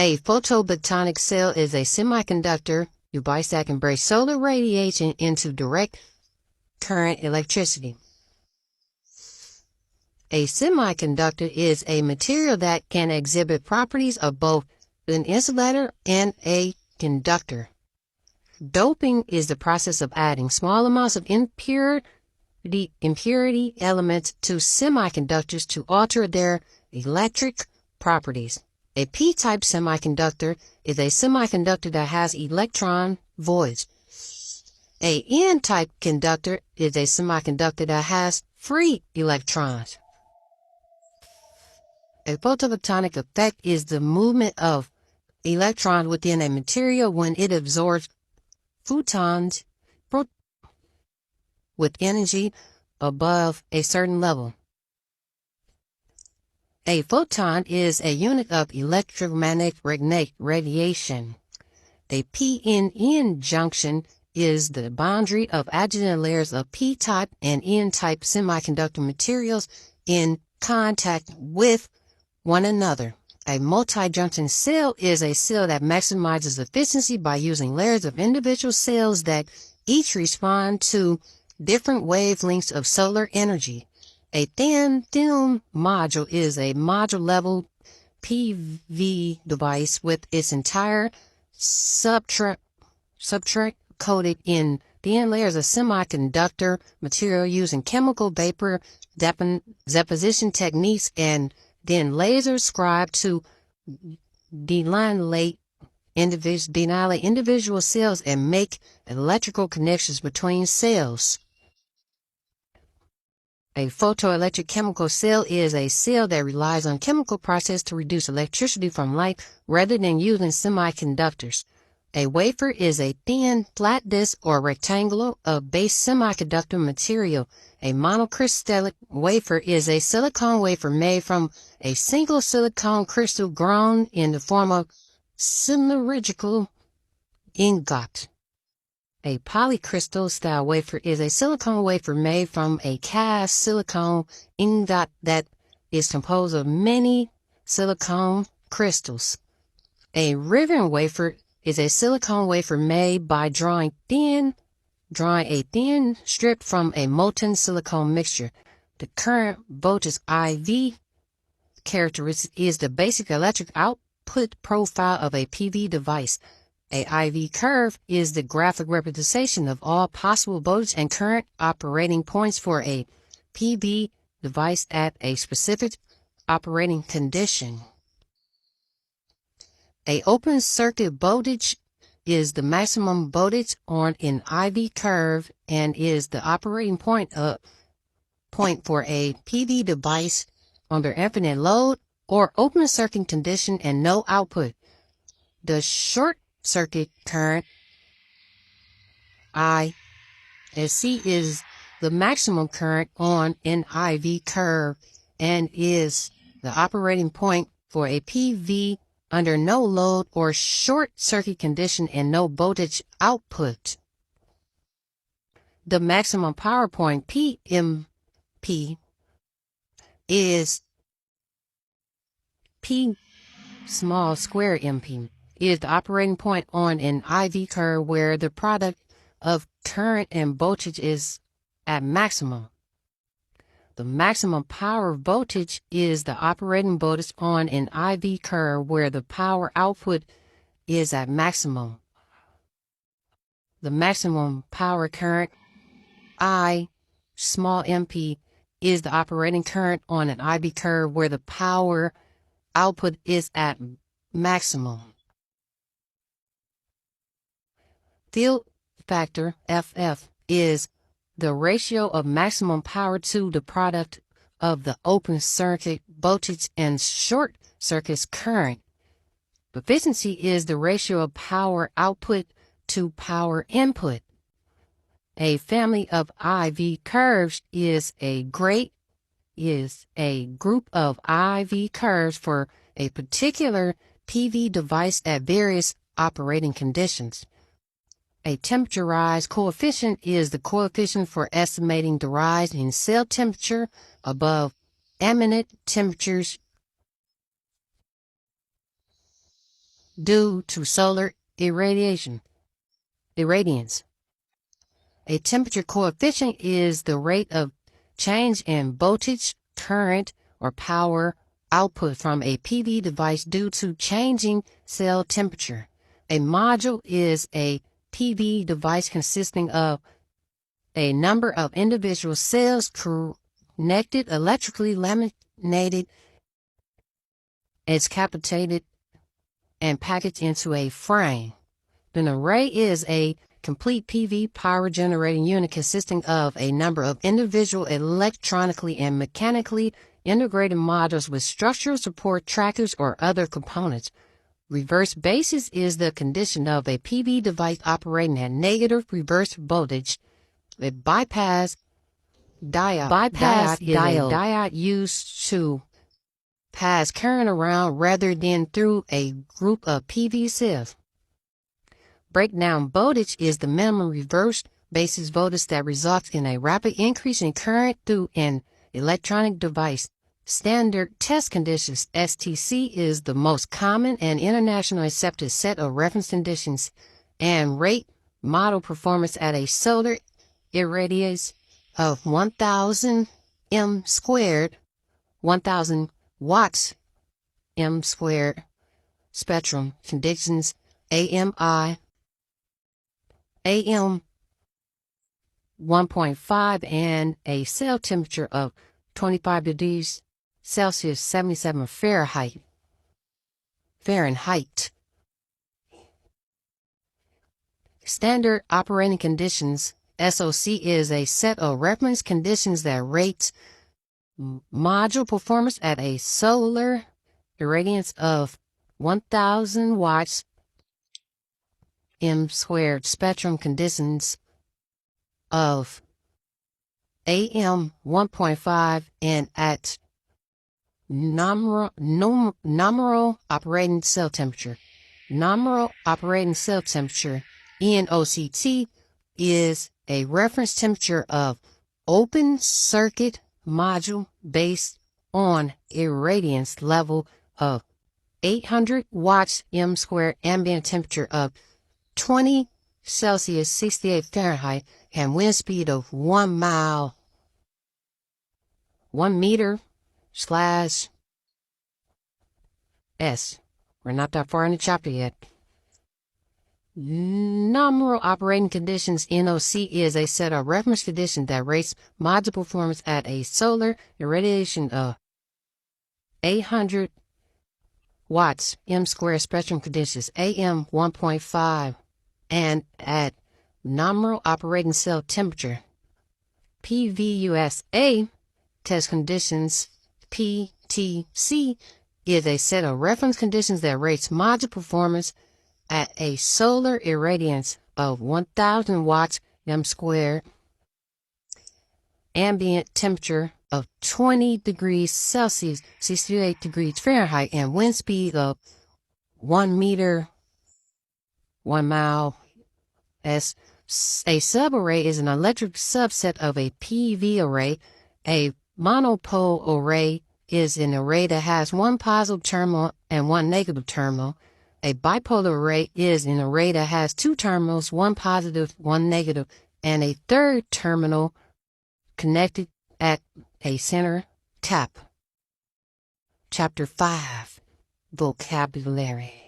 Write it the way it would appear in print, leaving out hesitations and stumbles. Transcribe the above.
A photobotonic cell is a semiconductor device that can break solar radiation into direct current electricity. A semiconductor is a material that can exhibit properties of both an insulator and a conductor. Doping is the process of adding small amounts of impurity elements to semiconductors to alter their electric properties. A p-type semiconductor is a semiconductor that has electron voids. A n-type conductor is a semiconductor that has free electrons. A photobotonic effect is the movement of electrons within a material when it absorbs photons with energy above a certain level. A photon is a unit of electromagnetic radiation. A p-n-n junction is the boundary of adjacent layers of p-type and n-type semiconductor materials in contact with one another. A multi-junction cell is a cell that maximizes efficiency by using layers of individual cells that each respond to different wavelengths of solar energy. A thin film module is a module-level PV device with its entire substrate coated in thin layers of semiconductor material using chemical vapor deposition techniques and then lasers scribed to delineate individual cells and make electrical connections between cells. A photoelectric chemical cell is a cell that relies on chemical process to reduce electricity from light rather than using semiconductors. A wafer is a thin, flat disc or rectangle of base semiconductor material. A monocrystalline wafer is a silicon wafer made from a single silicon crystal grown in the form of cylindrical ingot. A polycrystal style wafer is a silicon wafer made from a cast silicon ingot that is composed of many silicon crystals. A ribbon wafer is a silicon wafer made by drawing a thin strip from a molten silicon mixture. The current voltage IV characteristic is the basic electric output profile of a PV device. A IV curve is the graphic representation of all possible voltage and current operating points for a PV device at a specific operating condition. A open circuit voltage is the maximum voltage on an IV curve and is the operating point for a PV device under infinite load or open circuit condition and no output. The short circuit current ISC is the maximum current on an IV curve and is the operating point for a PV under no load or short circuit condition and no voltage output. The maximum power point PMP is P small square MP is the operating point on an IV curve where the product of current and voltage is at maximum. The maximum power voltage is the operating voltage on an IV curve where the power output is at maximum. The maximum power current, I small MP, is the operating current on an IV curve where the power output is at maximum. Field factor, FF, is the ratio of maximum power to the product of the open circuit voltage and short circuit current. Efficiency is the ratio of power output to power input. A family of IV curves is a group of IV curves for a particular PV device at various operating conditions. A temperature rise coefficient is the coefficient for estimating the rise in cell temperature above ambient temperatures. due to solar irradiance. A temperature coefficient is the rate of change in voltage, current, or power output from a PV device due to changing cell temperature. A module is a PV device consisting of a number of individual cells connected electrically laminated, encapsulated, and packaged into a frame. An array is a complete PV power generating unit consisting of a number of individual electronically and mechanically integrated modules with structural support trackers or other components. Reverse basis is the condition of a PV device operating at negative reverse voltage. A bypass diode is a diode used to pass current around rather than through a group of PV cells. Breakdown voltage is the minimum reverse basis voltage that results in a rapid increase in current through an electronic device. Standard test conditions (STC) is the most common and internationally accepted set of reference conditions and rate model performance at a solar irradiance of 1000 m squared, 1000 watts m squared, spectrum conditions AMI, AM 1.5, and a cell temperature of 25 degrees Celsius, 77 Fahrenheit. Standard operating conditions SOC is a set of reference conditions that rates module performance at a solar irradiance of 1000 watts m squared, spectrum conditions of AM 1.5, and at nominal operating cell temperature. Nominal operating cell temperature, NOCT, is a reference temperature of open circuit module based on irradiance level of 800 watts m squared, ambient temperature of 20 Celsius, 68 Fahrenheit, and wind speed of 1 meter / s. We're not that far in the chapter yet. Nominal operating conditions NOC is a set of reference conditions that rates module performance at a solar irradiation of 800 watts m squared, spectrum conditions AM 1.5, and at nominal operating cell temperature. PVUSA test conditions PTC is a set of reference conditions that rates module performance at a solar irradiance of 1000 watts m squared, ambient temperature of 20 degrees Celsius, 68 degrees Fahrenheit, and wind speed of 1 meter, 1 mile s. A subarray is an electric subset of a PV array. A monopole array is an array that has one positive terminal and one negative terminal. A bipolar array is an array that has two terminals, one positive, one negative, and a third terminal connected at a center tap. Chapter 5, Vocabulary.